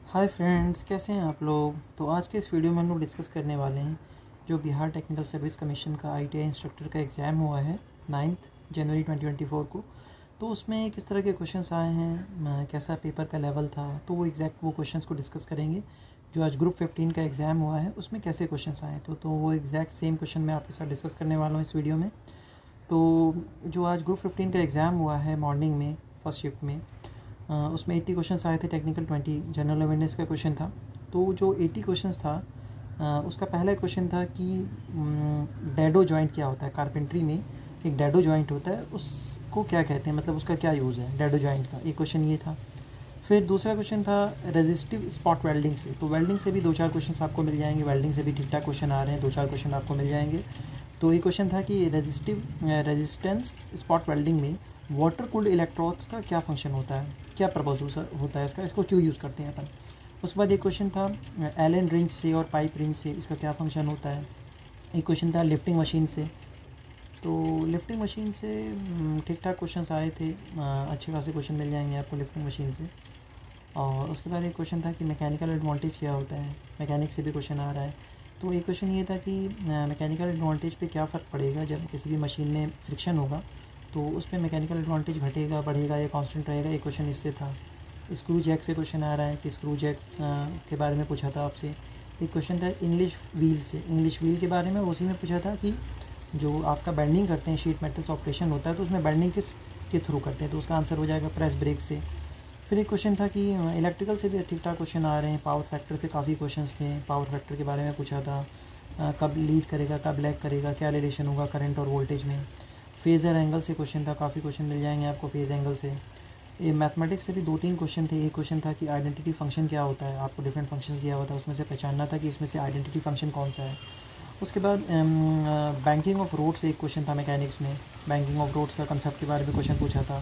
Hi friends, कैसे हैं आप लोग। तो आज के इस वीडियो में हम लोग डिस्कस करने वाले हैं जो बिहार टेक्निकल सर्विस कमीशन का ITI इंस्ट्रक्टर का एग्ज़ाम हुआ है 9 जनवरी 2024 को। तो उसमें किस तरह के क्वेश्चंस आए हैं, कैसा पेपर का लेवल था, तो वो क्वेश्चंस को डिस्कस करेंगे। जो आज ग्रुप 15 का एग्ज़ाम हुआ है उसमें कैसे क्वेश्चंस आए तो वो एग्जैक्ट सेम क्वेश्चन मैं आपके साथ डिस्कस करने वाला हूँ इस वीडियो में। तो जो आज ग्रुप 15 का एग्ज़ाम हुआ है मॉर्निंग में फर्स्ट शिफ्ट में, उसमें 80 क्वेश्चंस आए थे, टेक्निकल 20 जनरल अवेयरनेस का क्वेश्चन था। तो जो 80 क्वेश्चंस था, उसका पहला क्वेश्चन था कि डैडो जॉइंट क्या होता है। कारपेंट्री में एक डैडो जॉइंट होता है, उसको क्या कहते हैं, मतलब उसका क्या यूज़ है डैडो जॉइंट का। एक क्वेश्चन ये था। फिर दूसरा क्वेश्चन था रेजिस्टिव स्पॉट वेल्डिंग से। तो वेल्डिंग से भी 2-4 क्वेश्चन आपको मिल जाएंगे, वेल्डिंग से भी ठीक ठाक क्वेश्चन आ रहे हैं, 2-4 क्वेश्चन आपको मिल जाएंगे। तो ये क्वेश्चन था कि रेजिस्टेंस स्पॉट वेल्डिंग में वाटर कूल्ड इलेक्ट्रोड्स का क्या फंक्शन होता है, क्या पर्पज़ होता है इसका, इसको क्यों यूज़ करते हैं अपन। उसके बाद एक क्वेश्चन था एलन रिंच से और पाइप रिंच से इसका क्या फंक्शन होता है। एक क्वेश्चन था लिफ्टिंग मशीन से। तो लिफ्टिंग मशीन से ठीक ठाक क्वेश्चन आए थे, अच्छे खासे क्वेश्चन मिल जाएंगे आपको लिफ्टिंग मशीन से। और उसके बाद एक क्वेश्चन था कि मैकेनिकल एडवांटेज क्या होता है, मैकेनिक से भी क्वेश्चन आ रहा है। तो एक क्वेश्चन ये था कि मैकेनिकल एडवांटेज पे क्या फ़र्क पड़ेगा जब किसी भी मशीन में फ्रिक्शन होगा, तो उस पर मैकेनिकल एडवांटेज घटेगा बढ़ेगा या कांस्टेंट रहेगा। एक क्वेश्चन इससे था। स्क्रू जैक से क्वेश्चन आ रहा है कि स्क्रू जैक के बारे में पूछा था आपसे। एक क्वेश्चन था इंग्लिश व्हील से, इंग्लिश व्हील के बारे में उसी में पूछा था कि जो आपका बेंडिंग करते हैं, शीट मेटल्स ऑपरेशन होता है, तो उसमें बेंडिंग किस के थ्रू करते हैं, तो उसका आंसर हो जाएगा प्रेस ब्रेक से। फिर एक क्वेश्चन था कि इलेक्ट्रिकल से भी ठीक ठाक क्वेश्चन आ रहे हैं, पावर फैक्टर से काफ़ी क्वेश्चंस थे, पावर फैक्टर के बारे में पूछा था। कब लीड करेगा, कब लैग करेगा, क्या रिलेशन होगा करंट और वोल्टेज में। फेज़र एंगल से क्वेश्चन था, काफ़ी क्वेश्चन मिल जाएंगे आपको फेज़ एंगल से। ये मैथमेटिक्स से भी 2-3 क्वेश्चन थे। एक क्वेश्चन था कि आइडेंटिटी फंक्शन क्या होता है, आपको डिफरेंट फंक्शंस दिया हुआ था, उसमें से पहचानना था कि इसमें से आइडेंटिटी फंक्शन कौन सा है। उसके बाद बैंकिंग ऑफ रोड्स एक क्वेश्चन था मैकेनिक्स में, बैंकिंग ऑफ रोड्स का कंसेप्ट के बारे में क्वेश्चन पूछा था।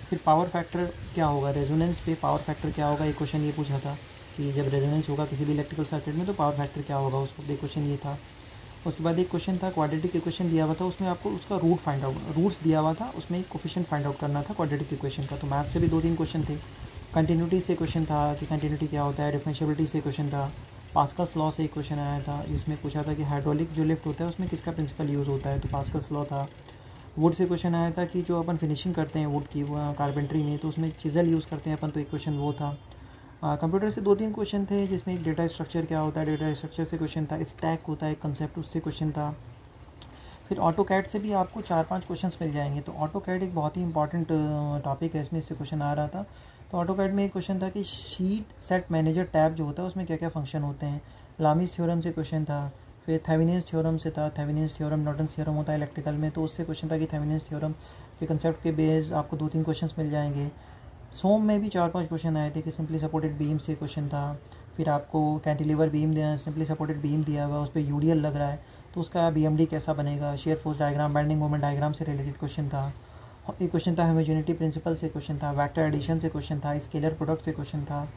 फिर पावर फैक्टर क्या होगा, रेजोनेंस पे पावर फैक्टर क्या होगा, एक क्वेश्चन ये पूछा था कि जब रेजोनेंस होगा किसी भी इलेक्ट्रिकल सर्किट में तो पावर फैक्टर क्या होगा, उसको एक क्वेश्चन ये था। उसके बाद एक क्वेश्चन था क्वाड्रेटिक इक्वेशन दिया हुआ था, उसमें आपको उसका रूट फाइंड आउट, रूट्स दिया हुआ था, उसमें एक कोफिशिएंट फाइंड आउट करना था क्वाड्रेटिक इक्वेशन का। तो मैथ से भी 2-3 क्वेश्चन थे। कंटिन्यूटी से क्वेश्चन था कि कंटिन्यूटी क्या होता है। डिफरेंशिएबिलिटी से क्वेश्चन था। पास्कल्स लॉ से एक क्वेश्चन आया था, जिसमें पूछा था कि हाइड्रोलिक जो लिफ्ट होता है उसमें किसका प्रिंसिपल यूज़ होता है, तो पास्कल्स लॉ था। वुड से क्वेश्चन आया था कि जो अपन फिनिशिंग करते हैं वुड की कारपेंट्री में, तो उसमें चिज़ल यूज़ करते हैं अपन, तो एक क्वेश्चन वो था। कंप्यूटर से 2-3 क्वेश्चन थे, जिसमें एक डेटा स्ट्रक्चर क्या होता है, डेटा स्ट्रक्चर से क्वेश्चन था। स्टैक होता है कंसेप्ट, उससे क्वेश्चन था। फिर ऑटो कैड से भी आपको 4-5 क्वेश्चंस मिल जाएंगे। तो ऑटो कैड एक बहुत ही इंपॉर्टेंट टॉपिक है, इसमें इससे क्वेश्चन आ रहा था। तो ऑटो कैड में एक क्वेश्चन था कि शीट सेट मैनेजर टैब जो होता है उसमें क्या क्या फंक्शन होते हैं। लामीज थ्योरम से क्वेश्चन था। फिर थेवेनिन्स थ्योरम से था, थेवेनिन्स थ्योरम नॉर्टन्स थ्योरम होता है इलेक्ट्रिकल में, तो उससे क्वेश्चन था कि थेवेनिन्स थ्योरम के कंसेप्ट के बेस आपको 2-3 क्वेश्चन मिल जाएंगे। सोम में भी 4-5 क्वेश्चन आए थे कि सिंपली सपोर्टेड बीम से क्वेश्चन था। फिर आपको कैंटिलीवर बीम दिया, सिंपली सपोर्टेड बीम दिया हुआ, उस पर यूडीएल लग रहा है, तो उसका बीएमडी कैसा बनेगा। Shear force diagram, bending moment diagram से रिलेटेड क्वेश्चन था। एक क्वेश्चन था होमोजेनिटी प्रिंसिपल से क्वेश्चन था। वेक्टर एडिशन से क्वेश्चन था। स्केलर प्रोडक्ट से क्वेश्चन था।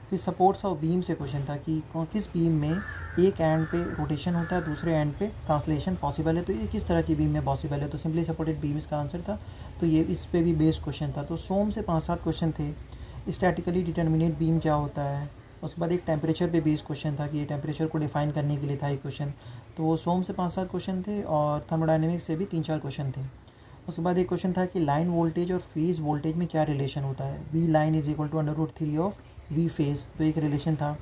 फिर सपोर्ट्स ऑफ बीम से क्वेश्चन था कि किस बीम में एक एंड पे रोटेशन होता है, दूसरे एंड पे ट्रांसलेशन पॉसिबल है, तो ये किस तरह की बीम में पॉसिबल है, तो सिंपली सपोर्टेड बीम इसका आंसर था। तो ये इस पे भी बेस्ड क्वेश्चन था। तो सोम से 5-7 क्वेश्चन थे। स्टैटिकली डिटर्मिनेट बीम क्या होता है। उसके बाद एक टेम्परेचर पे बेस्ड क्वेश्चन था कि ये टेम्परेचर को डिफाइन करने के लिए था एक क्वेश्चन। तो सोम से 5-7 क्वेश्चन थे और थर्मोडायनेमिक्स से भी 3-4 क्वेश्चन थे। उसके बाद एक क्वेश्चन था कि लाइन वोल्टेज और फेज़ वोल्टेज में क्या रिलेशन होता है। V line is equal to √3 of V phase, तो एक रिलेशन था।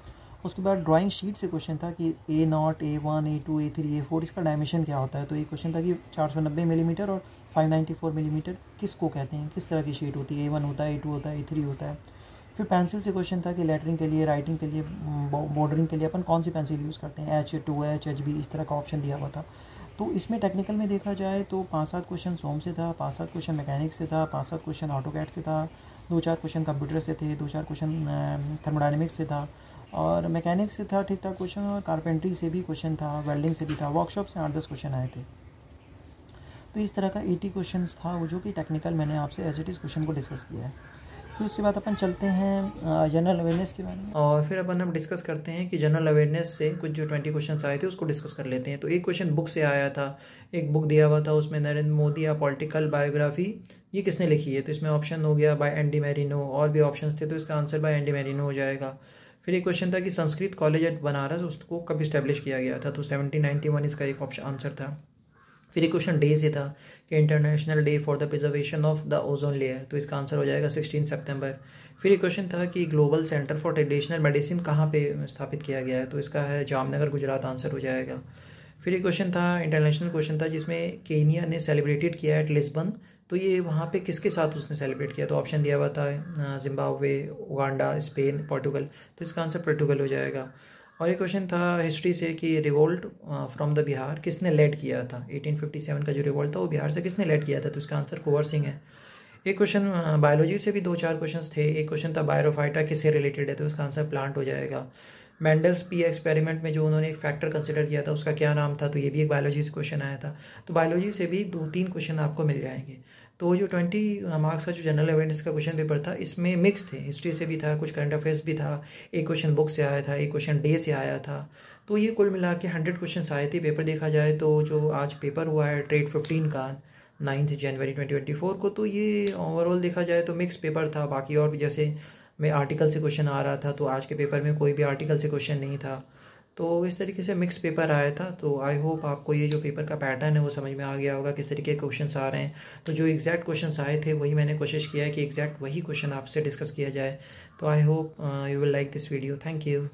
उसके बाद ड्राइंग शीट से क्वेश्चन था कि A0, A1, A2, A3, A4 इसका डायमेंशन क्या होता है। तो एक क्वेश्चन था कि 490 मिलीमीटर और 594 मिलीमीटर किसको कहते हैं, किस तरह की शीट होती है। A1 होता है, A2 होता है, A3 होता है। फिर पेंसिल से क्वेश्चन था कि लेटरिंग के लिए, राइटिंग के लिए, बॉर्डरिंग के लिए अपन कौन सी पेंसिल यूज़ करते हैं, H2H, HB, इस तरह का ऑप्शन दिया हुआ था। तो इसमें टेक्निकल में देखा जाए तो 5-7 क्वेश्चन सोम से था, 5-7 क्वेश्चन मैकेनिक्स से था, 5-7 क्वेश्चन ऑटोकैड से था, 2-4 क्वेश्चन कंप्यूटर से थे, 2-4 क्वेश्चन थर्मोडायनेमिक्स से था और मैकेनिक्स से था ठीक ठाक क्वेश्चन, और कारपेंट्री से भी क्वेश्चन था, वेल्डिंग से भी था। वर्कशॉप से 8-10 क्वेश्चन आए थे। तो इस तरह का 80 क्वेश्चन था वो, जो कि टेक्निकल मैंने आपसे एज इट इज़ क्वेश्चन को डिस्कस किया है। फिर उसके बाद अपन चलते हैं जनरल अवेयरनेस के बारे में, और फिर अपन हम डिस्कस करते हैं कि जनरल अवेयरनेस से कुछ जो 20 क्वेश्चन आए थे उसको डिस्कस कर लेते हैं। तो एक क्वेश्चन बुक से आया था, एक बुक दिया हुआ था, उसमें नरेंद्र मोदी या पॉलिटिकल बायोग्राफी ये किसने लिखी है, तो इसमें ऑप्शन हो गया बाय एंडी मैरिनो, और भी ऑप्शंस थे, तो इसका आंसर बाय एंडी मैरिनो हो जाएगा। फिर एक क्वेश्चन था कि संस्कृत कॉलेज एट बनारस उसको कब इस्टेब्लिश किया गया था, तो 1791 इसका एक ऑप्शन आंसर था। फिर एक क्वेश्चन डे से था कि international day for the preservation of the ozone layer, तो इसका आंसर हो जाएगा 16 सितंबर। फिर एक क्वेश्चन था कि global centre for traditional medicine कहाँ पे स्थापित किया गया है, तो इसका है जामनगर गुजरात, आंसर हो जाएगा। फिर एक क्वेश्चन था इंटरनेशनल क्वेश्चन था जिसमें केनिया ने सेलिब्रेटेड किया एट लिस्बन, तो ये वहाँ पे किसके साथ उसने सेलिब्रेट किया, तो ऑप्शन दिया हुआ था जिम्बाब्वे, उगांडा, स्पेन, पोर्टुगल, तो इसका आंसर पोर्टुगल हो जाएगा। और एक क्वेश्चन था हिस्ट्री से कि रिवोल्ट फ्रॉम द बिहार किसने लेड किया था, 1857 का जो रिवोल्ट था वो बिहार से किसने लेड किया था, तो इसका आंसर कुंवर सिंह है। एक क्वेश्चन बायोलॉजी से भी 2-4 क्वेश्चंस थे। एक क्वेश्चन था बायोफाइटा किससे रिलेटेड है, तो इसका आंसर प्लांट हो जाएगा। मेंडल्स पी एक्सपेरिमेंट में जो उन्होंने एक फैक्टर कंसिडर किया था उसका क्या नाम था, तो ये भी एक बायोलॉजी से क्वेश्चन आया था। तो बायोलॉजी से भी 2-3 क्वेश्चन आपको मिल जाएंगे। तो जो 20 मार्क्स का जो जनरल अवेयरनेस का क्वेश्चन पेपर था इसमें मिक्स थे, हिस्ट्री से भी था, कुछ करंट अफेयर्स भी था, एक क्वेश्चन बुक से आया था, एक क्वेश्चन डे से आया था। तो ये कुल मिला के 100 क्वेश्चन आए थे पेपर देखा जाए तो। जो आज पेपर हुआ है ट्रेड 15 का 9 जनवरी 2024 को, तो ये ओवरऑल देखा जाए तो मिक्स पेपर था। बाकी और भी जैसे मैं आर्टिकल से क्वेश्चन आ रहा था, तो आज के पेपर में कोई भी आर्टिकल से क्वेश्चन नहीं था। तो इस तरीके से मिक्स पेपर आया था। तो आई होप आपको ये जो पेपर का पैटर्न है वो समझ में आ गया होगा, किस तरीके के क्वेश्चंस आ रहे हैं। तो जो एग्जैक्ट क्वेश्चंस आए थे वही मैंने कोशिश किया है कि एग्जैक्ट वही क्वेश्चन आपसे डिस्कस किया जाए। तो I hope you will like this video. Thank you.